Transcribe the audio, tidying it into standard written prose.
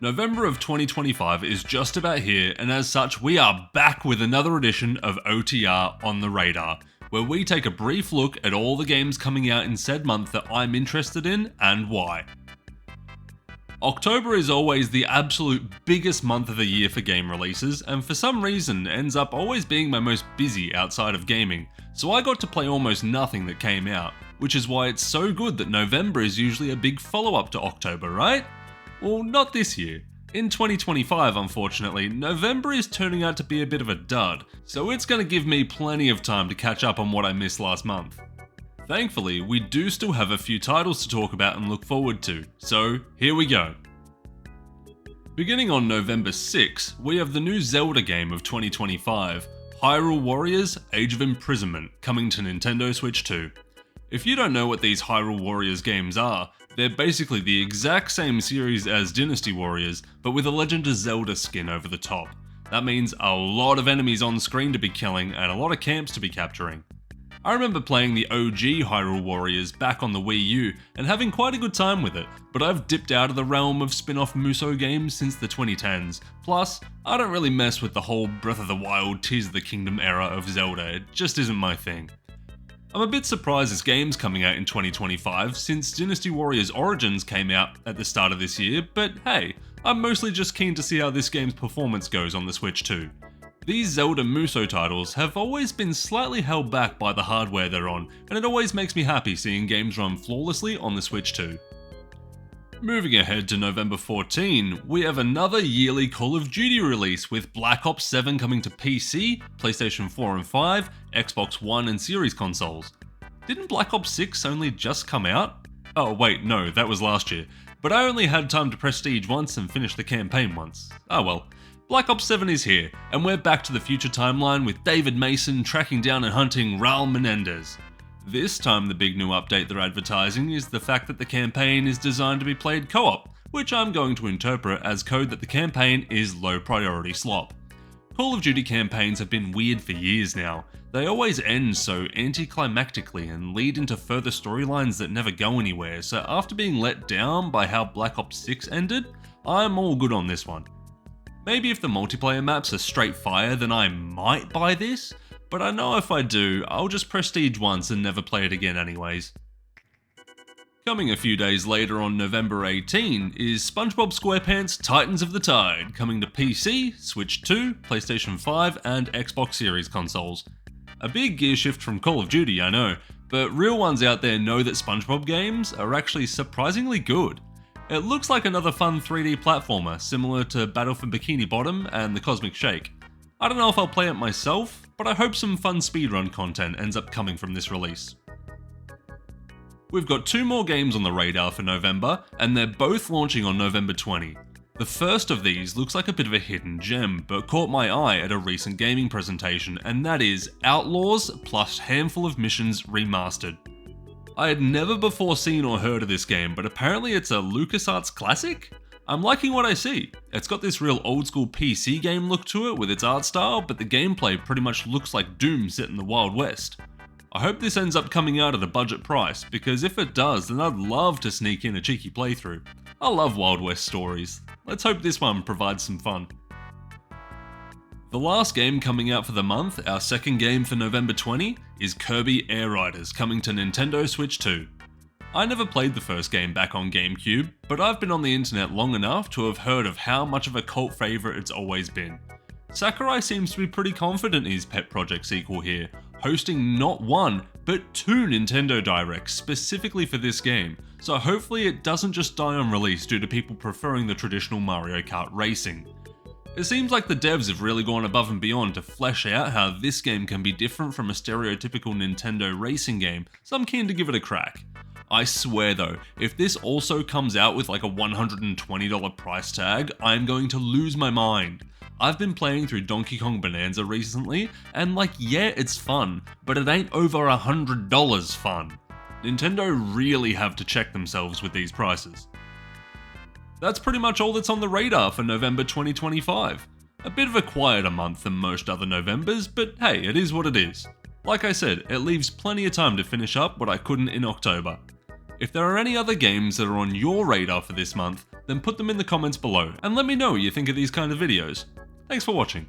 November of 2025 is just about here, and as such, we are back with another edition of OTR on the Radar, where we take a brief look at all the games coming out in said month that I'm interested in and why. October is always the absolute biggest month of the year for game releases, and for some reason ends up always being my most busy outside of gaming, so I got to play almost nothing that came out, which is why it's so good that November is usually a big follow-up to October, right? Well, not this year. In 2025, unfortunately, November is turning out to be a bit of a dud, so it's going to give me plenty of time to catch up on what I missed last month. Thankfully, we do still have a few titles to talk about and look forward to, so here we go. Beginning on November 6, we have the new Zelda game of 2025, Hyrule Warriors: Age of Imprisonment, coming to Nintendo Switch 2. If you don't know what these Hyrule Warriors games are, they're basically the exact same series as Dynasty Warriors, but with a Legend of Zelda skin over the top. That means a lot of enemies on screen to be killing and a lot of camps to be capturing. I remember playing the OG Hyrule Warriors back on the Wii U and having quite a good time with it, but I've dipped out of the realm of spin-off Musou games since the 2010s. Plus, I don't really mess with the whole Breath of the Wild Tears of the Kingdom era of Zelda, it just isn't my thing. I'm a bit surprised this game's coming out in 2025 since Dynasty Warriors Origins came out at the start of this year, but hey, I'm mostly just keen to see how this game's performance goes on the Switch too. These Zelda Musou titles have always been slightly held back by the hardware they're on, and it always makes me happy seeing games run flawlessly on the Switch too. Moving ahead to November 14, we have another yearly Call of Duty release with Black Ops 7 coming to PC, PlayStation 4 and 5, Xbox One and Series consoles. Didn't Black Ops 6 only just come out? Oh wait, no, that was last year. But I only had time to prestige once and finish the campaign once. Oh well. Black Ops 7 is here, and we're back to the future timeline with David Mason tracking down and hunting Raul Menendez. This time the big new update they're advertising is the fact that the campaign is designed to be played co-op, which I'm going to interpret as code that the campaign is low priority slop. Call of Duty campaigns have been weird for years now. They always end so anticlimactically and lead into further storylines that never go anywhere, so after being let down by how Black Ops 6 ended, I'm all good on this one. Maybe if the multiplayer maps are straight fire then I might buy this, but I know if I do, I'll just prestige once and never play it again anyways. Coming a few days later on November 18 is SpongeBob SquarePants Titans of the Tide, coming to PC, Switch 2, PlayStation 5 and Xbox Series consoles. A big gear shift from Call of Duty, I know, but real ones out there know that SpongeBob games are actually surprisingly good. It looks like another fun 3D platformer, similar to Battle for Bikini Bottom and the Cosmic Shake. I don't know if I'll play it myself, but I hope some fun speedrun content ends up coming from this release. We've got two more games on the radar for November, and they're both launching on November 20. The first of these looks like a bit of a hidden gem, but caught my eye at a recent gaming presentation, and that is Outlaws plus Handful of Missions Remastered. I had never before seen or heard of this game, but apparently it's a LucasArts classic? I'm liking what I see. It's got this real old school PC game look to it with its art style, but the gameplay pretty much looks like Doom set in the Wild West. I hope this ends up coming out at a budget price, because if it does, then I'd love to sneak in a cheeky playthrough. I love Wild West stories. Let's hope this one provides some fun. The last game coming out for the month, our second game for November 20, is Kirby Air Riders, coming to Nintendo Switch 2. I never played the first game back on GameCube, but I've been on the internet long enough to have heard of how much of a cult favourite it's always been. Sakurai seems to be pretty confident in his pet project sequel here, hosting not one, but two Nintendo Directs specifically for this game, so hopefully it doesn't just die on release due to people preferring the traditional Mario Kart racing. It seems like the devs have really gone above and beyond to flesh out how this game can be different from a stereotypical Nintendo racing game, so I'm keen to give it a crack. I swear though, if this also comes out with like a $120 price tag, I'm going to lose my mind. I've been playing through Donkey Kong Bonanza recently, and like yeah, it's fun, but it ain't over $100 fun. Nintendo really have to check themselves with these prices. That's pretty much all that's on the radar for November 2025. A bit of a quieter month than most other Novembers, but hey, it is what it is. Like I said, it leaves plenty of time to finish up what I couldn't in October. If there are any other games that are on your radar for this month, then put them in the comments below and let me know what you think of these kind of videos. Thanks for watching.